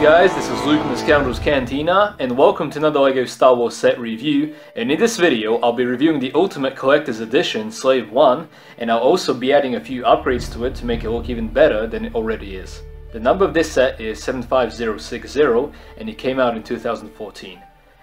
guys, this is Luke from the Scoundrels Cantina, and welcome to another LEGO Star Wars set review. And in this video, I'll be reviewing the Ultimate Collector's Edition, Slave I, and I'll also be adding a few upgrades to it to make it look even better than it already is. The number of this set is 75060, and it came out in 2014.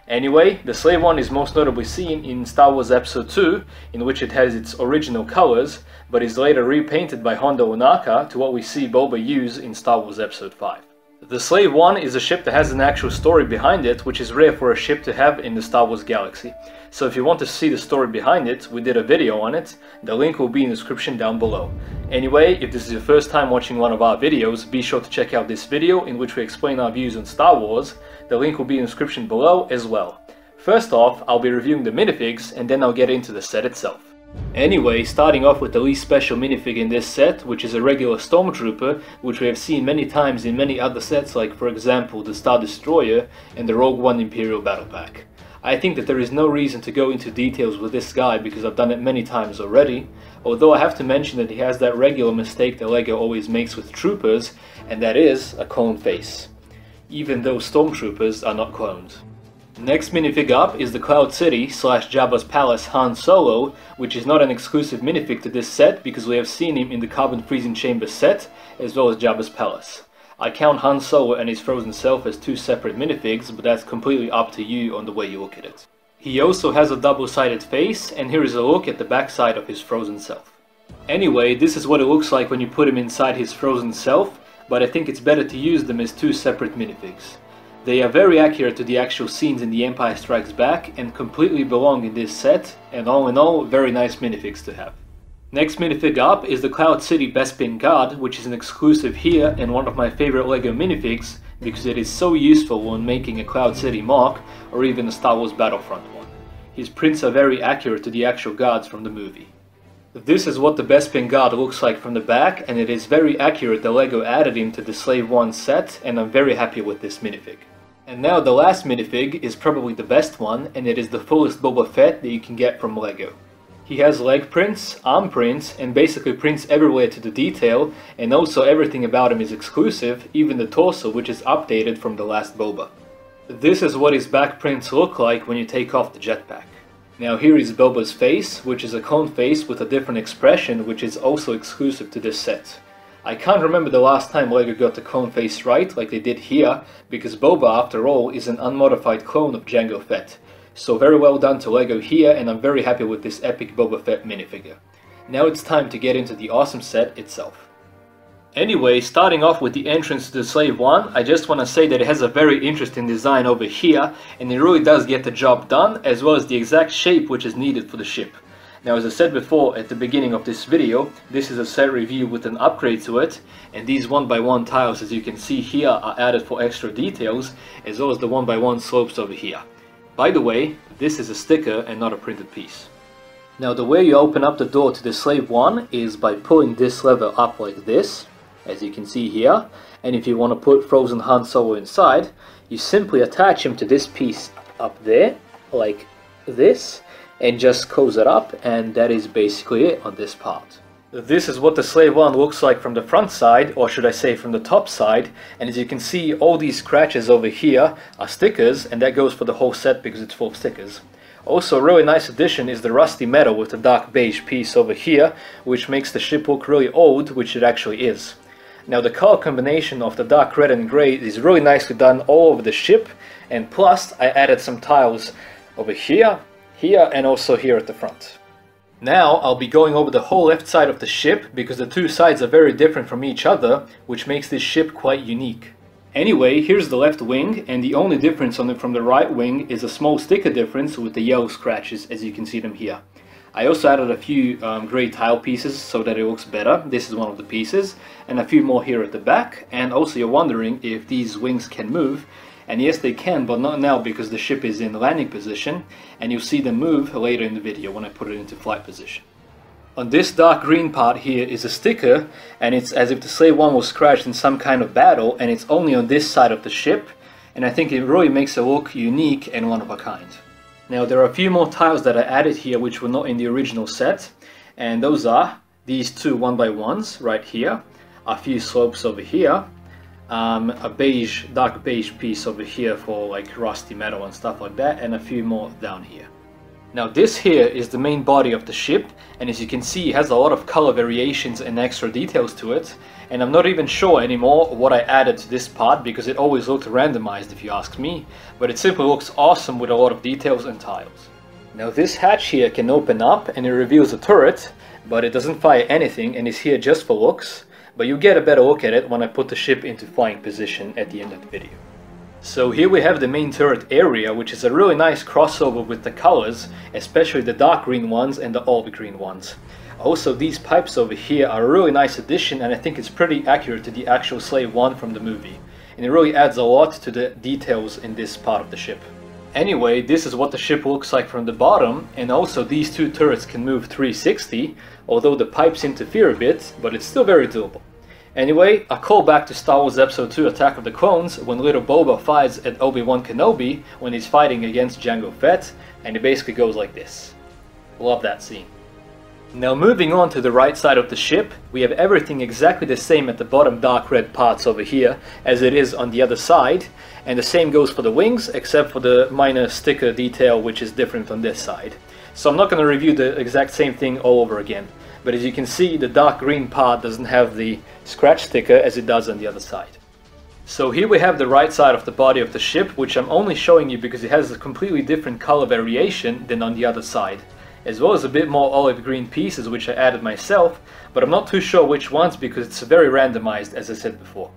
Anyway, the Slave I is most notably seen in Star Wars Episode 2, in which it has its original colors, but is later repainted by Hondo Ohnaka to what we see Boba use in Star Wars Episode 5. The Slave I is a ship that has an actual story behind it, which is rare for a ship to have in the Star Wars galaxy. So if you want to see the story behind it, we did a video on it, the link will be in the description down below. Anyway, if this is your first time watching one of our videos, be sure to check out this video in which we explain our views on Star Wars, the link will be in the description below as well. First off, I'll be reviewing the minifigs and then I'll get into the set itself. Anyway, starting off with the least special minifig in this set, which is a regular Stormtrooper, which we have seen many times in many other sets, like for example the Star Destroyer and the Rogue One Imperial Battle Pack. I think that there is no reason to go into details with this guy because I've done it many times already, although I have to mention that he has that regular mistake that LEGO always makes with troopers, and that is a clone face, even though Stormtroopers are not cloned. Next minifig up is the Cloud City / Jabba's Palace Han Solo, which is not an exclusive minifig to this set because we have seen him in the Carbon Freezing Chamber set, as well as Jabba's Palace. I count Han Solo and his frozen self as two separate minifigs, but that's completely up to you on the way you look at it. He also has a double-sided face, and here is a look at the backside of his frozen self. Anyway, this is what it looks like when you put him inside his frozen self, but I think it's better to use them as two separate minifigs. They are very accurate to the actual scenes in The Empire Strikes Back and completely belong in this set, and all in all, very nice minifigs to have. Next minifig up is the Cloud City Bespin Guard, which is an exclusive here and one of my favorite LEGO minifigs because it is so useful when making a Cloud City mock or even a Star Wars Battlefront one. His prints are very accurate to the actual guards from the movie. This is what the Bespin Guard looks like from the back, and it is very accurate that LEGO added him to the Slave I set, and I'm very happy with this minifig. And now the last minifig is probably the best one, and it is the fullest Boba Fett that you can get from LEGO. He has leg prints, arm prints, and basically prints everywhere to the detail, and also everything about him is exclusive, even the torso, which is updated from the last Boba. This is what his back prints look like when you take off the jetpack. Now here is Boba's face, which is a clone face with a different expression, which is also exclusive to this set. I can't remember the last time LEGO got the clone face right, like they did here, because Boba, after all, is an unmodified clone of Jango Fett. So very well done to LEGO here, and I'm very happy with this epic Boba Fett minifigure. Now it's time to get into the awesome set itself. Anyway, starting off with the entrance to the Slave I just want to say that it has a very interesting design over here, and it really does get the job done, as well as the exact shape which is needed for the ship. Now, as I said before at the beginning of this video, this is a set review with an upgrade to it, and these 1x1 tiles, as you can see here, are added for extra details, as well as the 1x1 slopes over here. By the way, this is a sticker and not a printed piece. Now, the way you open up the door to the Slave I is by pulling this lever up like this, as you can see here, and if you want to put frozen Han Solo inside, you simply attach him to this piece up there, like this, and just close it up, and that is basically it on this part. This is what the Slave I looks like from the front side, or should I say from the top side, and as you can see, all these scratches over here are stickers, and that goes for the whole set because it's full of stickers. Also, a really nice addition is the rusty metal with the dark beige piece over here, which makes the ship look really old, which it actually is. Now, the color combination of the dark red and grey is really nicely done all over the ship, and plus I added some tiles over here, and also here at the front. Now I'll be going over the whole left side of the ship because the two sides are very different from each other, which makes this ship quite unique. Anyway, here's the left wing, and the only difference on it from the right wing is a small sticker difference with the yellow scratches, as you can see them here. I also added a few grey tile pieces so that it looks better. This is one of the pieces, and a few more here at the back, and also you're wondering if these wings can move. And yes, they can, but not now because the ship is in landing position, and you'll see them move later in the video when I put it into flight position. On this dark green part here is a sticker, and it's as if the Slave I was scratched in some kind of battle, and it's only on this side of the ship, and I think it really makes it look unique and one of a kind. Now there are a few more tiles that I added here which were not in the original set, and those are these two 1x1s right here, a few slopes over here, a beige, dark beige piece over here for like rusty metal and stuff like that, and a few more down here. Now this here is the main body of the ship, and as you can see it has a lot of color variations and extra details to it, and I'm not even sure anymore what I added to this part because it always looked randomized if you ask me, but it simply looks awesome with a lot of details and tiles. Now this hatch here can open up and it reveals a turret, but it doesn't fire anything and is here just for looks, but you get a better look at it when I put the ship into flying position at the end of the video. So here we have the main turret area, which is a really nice crossover with the colors, especially the dark green ones and the olive green ones. Also these pipes over here are a really nice addition, and I think it's pretty accurate to the actual Slave I from the movie, and it really adds a lot to the details in this part of the ship. Anyway, this is what the ship looks like from the bottom, and also these two turrets can move 360, although the pipes interfere a bit, but it's still very doable. Anyway, a call back to Star Wars Episode 2 Attack of the Clones when little Boba fires at Obi-Wan Kenobi when he's fighting against Jango Fett, and it basically goes like this. Love that scene. Now moving on to the right side of the ship, we have everything exactly the same at the bottom dark red parts over here as it is on the other side, and the same goes for the wings except for the minor sticker detail which is different on this side. So I'm not going to review the exact same thing all over again. But as you can see, the dark green part doesn't have the scratch sticker as it does on the other side. So here we have the right side of the body of the ship, which I'm only showing you because it has a completely different color variation than on the other side, as well as a bit more olive green pieces which I added myself, but I'm not too sure which ones because it's very randomized, as I said before.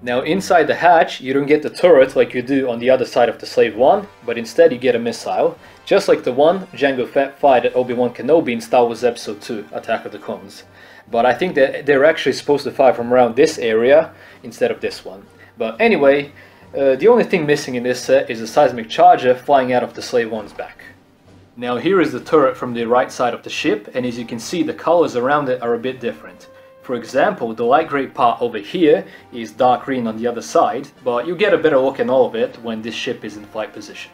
Now inside the hatch you don't get the turret like you do on the other side of the Slave I, but instead you get a missile, just like the one Jango Fett fired at Obi-Wan Kenobi in Star Wars Episode 2 Attack of the Clones. But I think that they're actually supposed to fire from around this area instead of this one. But anyway, the only thing missing in this set is a seismic charger flying out of the Slave I's back. Now here is the turret from the right side of the ship, and as you can see the colors around it are a bit different. For example, the light grey part over here is dark green on the other side, but you get a better look at all of it when this ship is in flight position.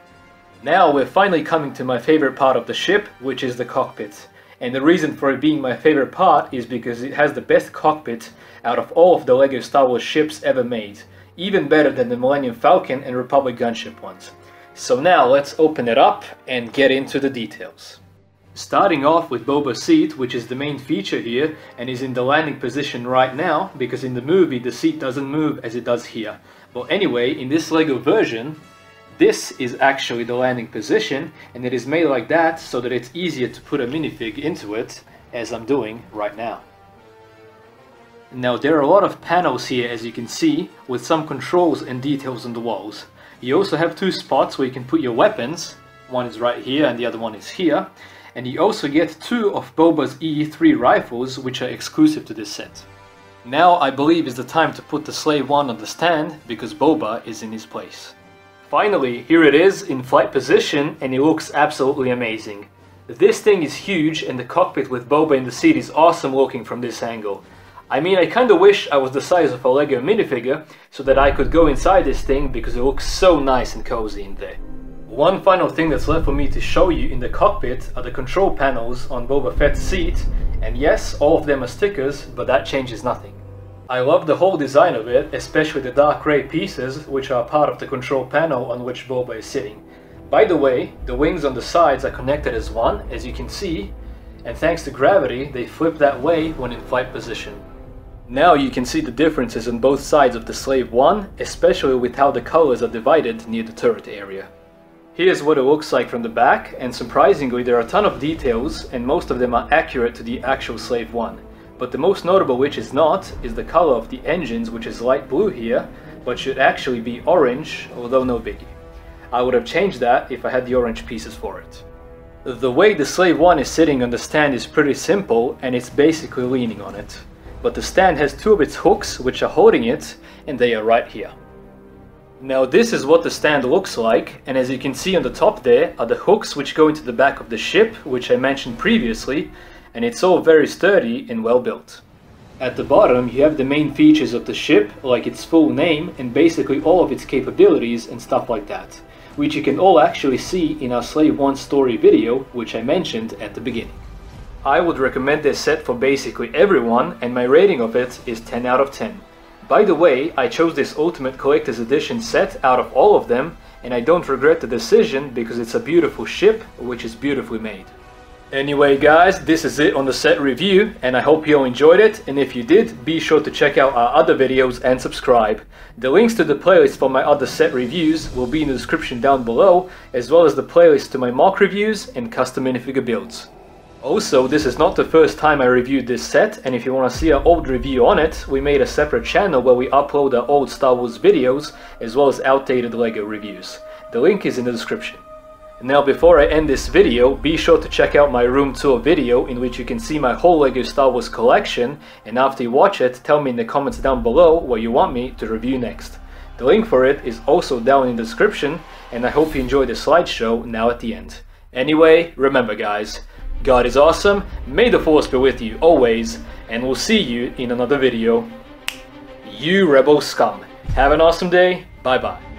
Now we're finally coming to my favorite part of the ship, which is the cockpit. And the reason for it being my favorite part is because it has the best cockpit out of all of the LEGO Star Wars ships ever made, even better than the Millennium Falcon and Republic gunship ones. So now let's open it up and get into the details. Starting off with Boba's seat, which is the main feature here and is in the landing position right now because in the movie the seat doesn't move as it does here. But anyway, in this LEGO version, this is actually the landing position, and it is made like that so that it's easier to put a minifig into it, as I'm doing right now. Now there are a lot of panels here, as you can see, with some controls and details on the walls. You also have two spots where you can put your weapons. One is right here and the other one is here. And you also get two of Boba's E3 rifles, which are exclusive to this set. Now I believe is the time to put the Slave I on the stand, because Boba is in his place. Finally, here it is in flight position, and it looks absolutely amazing. This thing is huge, and the cockpit with Boba in the seat is awesome looking from this angle. I mean, I kinda wish I was the size of a LEGO minifigure, so that I could go inside this thing, because it looks so nice and cozy in there. One final thing that's left for me to show you in the cockpit are the control panels on Boba Fett's seat, and yes, all of them are stickers, but that changes nothing. I love the whole design of it, especially the dark grey pieces, which are part of the control panel on which Boba is sitting. By the way, the wings on the sides are connected as one, as you can see, and thanks to gravity, they flip that way when in flight position. Now you can see the differences on both sides of the Slave I, especially with how the colors are divided near the turret area. Here's what it looks like from the back, and surprisingly there are a ton of details, and most of them are accurate to the actual Slave I. But the most notable which is not, is the color of the engines, which is light blue here, but should actually be orange, although no biggie. I would have changed that if I had the orange pieces for it. The way the Slave I is sitting on the stand is pretty simple, and it's basically leaning on it. But the stand has two of its hooks which are holding it, and they are right here. Now this is what the stand looks like, and as you can see on the top there are the hooks which go into the back of the ship, which I mentioned previously, and it's all very sturdy and well built. At the bottom you have the main features of the ship, like its full name and basically all of its capabilities and stuff like that, which you can all actually see in our Slave I story video, which I mentioned at the beginning. I would recommend this set for basically everyone, and my rating of it is 10 out of 10. By the way, I chose this Ultimate Collector's Edition set out of all of them, and I don't regret the decision because it's a beautiful ship which is beautifully made. Anyway guys, this is it on the set review, and I hope you all enjoyed it, and if you did, be sure to check out our other videos and subscribe. The links to the playlist for my other set reviews will be in the description down below, as well as the playlist to my mock reviews and custom minifigure builds. Also, this is not the first time I reviewed this set, and if you want to see an old review on it, we made a separate channel where we upload our old Star Wars videos, as well as outdated LEGO reviews. The link is in the description. Now before I end this video, be sure to check out my room tour video in which you can see my whole LEGO Star Wars collection, and after you watch it, tell me in the comments down below what you want me to review next. The link for it is also down in the description, and I hope you enjoy the slideshow now at the end. Anyway, remember guys, God is awesome, may the Force be with you always, and we'll see you in another video. You Rebel Scum. Have an awesome day, bye bye.